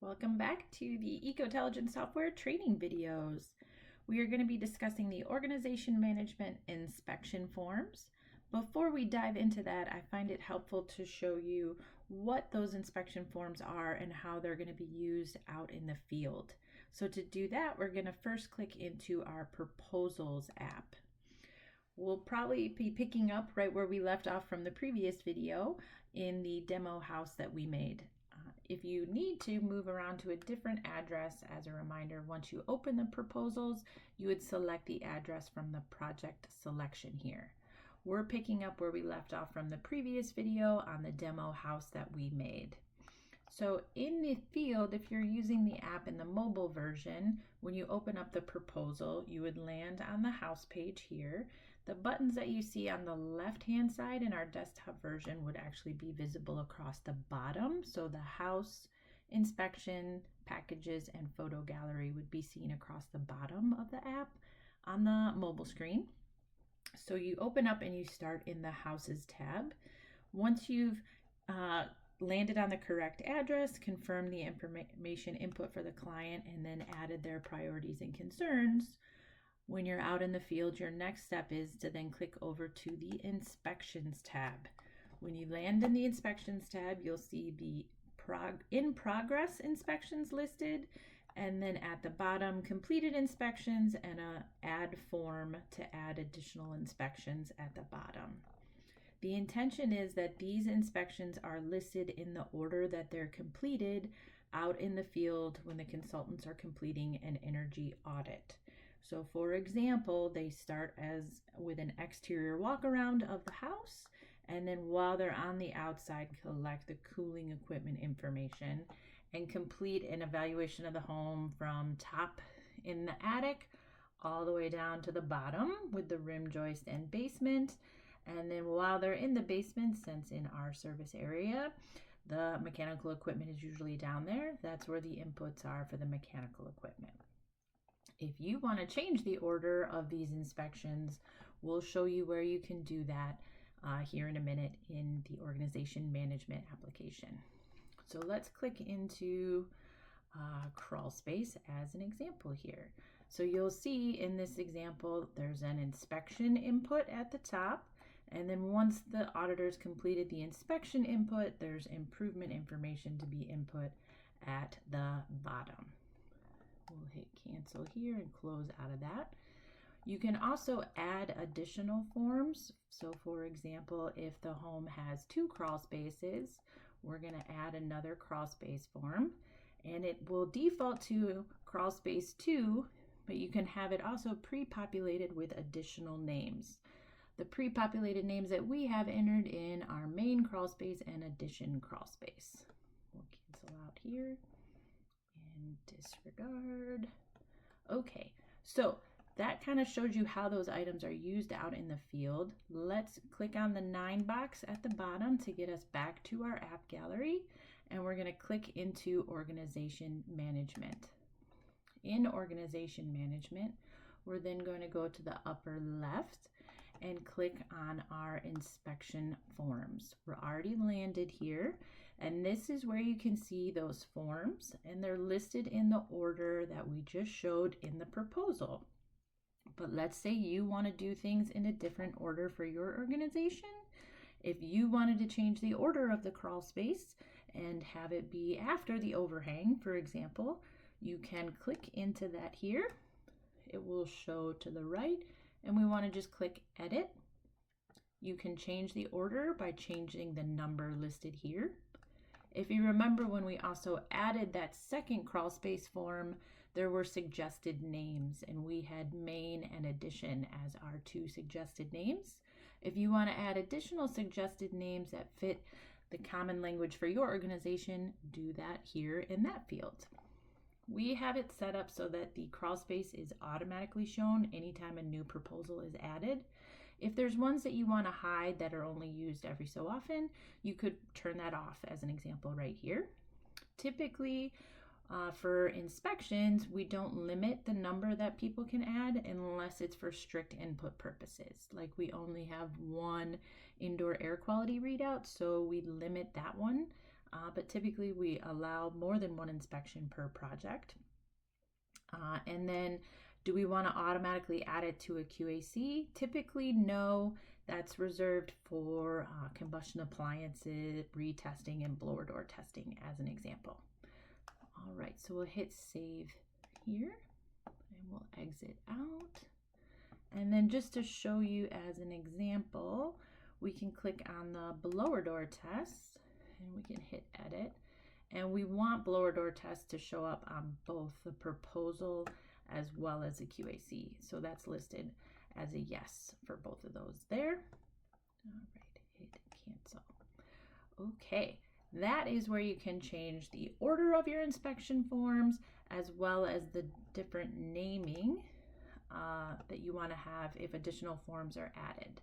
Welcome back to the Ecotelligent Software training videos. We are going to be discussing the organization management inspection forms. Before we dive into that, I find it helpful to show you what those inspection forms are and how they're going to be used out in the field. So to do that, we're going to first click into our Proposals app. We'll probably be picking up right where we left off from the previous video in the demo house that we made. If you need to move around to a different address, as a reminder, once you open the proposals, you would select the address from the project selection here. We're picking up where we left off from the previous video on the demo house that we made. So in the field, if you're using the app in the mobile version, when you open up the proposal, you would land on the house page here. The buttons that you see on the left-hand side in our desktop version would actually be visible across the bottom. So the house, inspection, packages, and photo gallery would be seen across the bottom of the app on the mobile screen. So you open up and you start in the Houses tab. Once you've landed on the correct address, confirm the information input for the client, and then added their priorities and concerns, when you're out in the field, your next step is to then click over to the Inspections tab. When you land in the Inspections tab, you'll see the in progress inspections listed, and then at the bottom, completed inspections and a add form to add additional inspections at the bottom. The intention is that these inspections are listed in the order that they're completed out in the field when the consultants are completing an energy audit. So for example, they start with an exterior walk around of the house, and then while they're on the outside, collect the cooling equipment information and complete an evaluation of the home from top in the attic all the way down to the bottom with the rim joist and basement. And then while they're in the basement, since in our service area, the mechanical equipment is usually down there, that's where the inputs are for the mechanical equipment. If you want to change the order of these inspections, we'll show you where you can do that here in a minute in the organization management application. So let's click into crawl space as an example here. So you'll see in this example, there's an inspection input at the top. And then once the auditor's completed the inspection input, there's improvement information to be input at the bottom. We'll hit cancel here and close out of that. You can also add additional forms. So for example, if the home has 2 crawl spaces, we're going to add another crawl space form, and it will default to crawl space 2, but you can have it also pre-populated with additional names. The pre-populated names that we have entered in are main crawl space and addition crawl space. We'll cancel out here and disregard. Okay, so that kind of shows you how those items are used out in the field. Let's click on the 9 box at the bottom to get us back to our app gallery, and we're going to click into organization management. In organization management, we're then going to go to the upper left and click on our inspection forms. We're already landed here, and this is where you can see those forms, and they're listed in the order that we just showed in the proposal. But let's say you want to do things in a different order for your organization. If you wanted to change the order of the crawl space and have it be after the overhang, for example, you can click into that here. It will show to the right, and we want to just click edit. You can change the order by changing the number listed here. If you remember, when we also added that second crawl space form, there were suggested names, and we had main and addition as our 2 suggested names. If you want to add additional suggested names that fit the common language for your organization, do that here in that field. We have it set up so that the crawl space is automatically shown anytime a new proposal is added. If there's ones that you want to hide that are only used every so often, you could turn that off as an example right here. Typically, for inspections, we don't limit the number that people can add unless it's for strict input purposes. Like we only have 1 indoor air quality readout, so we limit that one. but typically we allow more than one inspection per project. And then do we want to automatically add it to a QAC? Typically, no. That's reserved for combustion appliances, retesting, and blower door testing as an example. All right, so we'll hit save here and we'll exit out. And then just to show you as an example, we can click on the blower door test and we can hit edit. And we want blower door test to show up on both the proposal as well as the QAC. So that's listed as a yes for both of those there. All right, hit cancel. Okay, that is where you can change the order of your inspection forms as well as the different naming that you want to have if additional forms are added.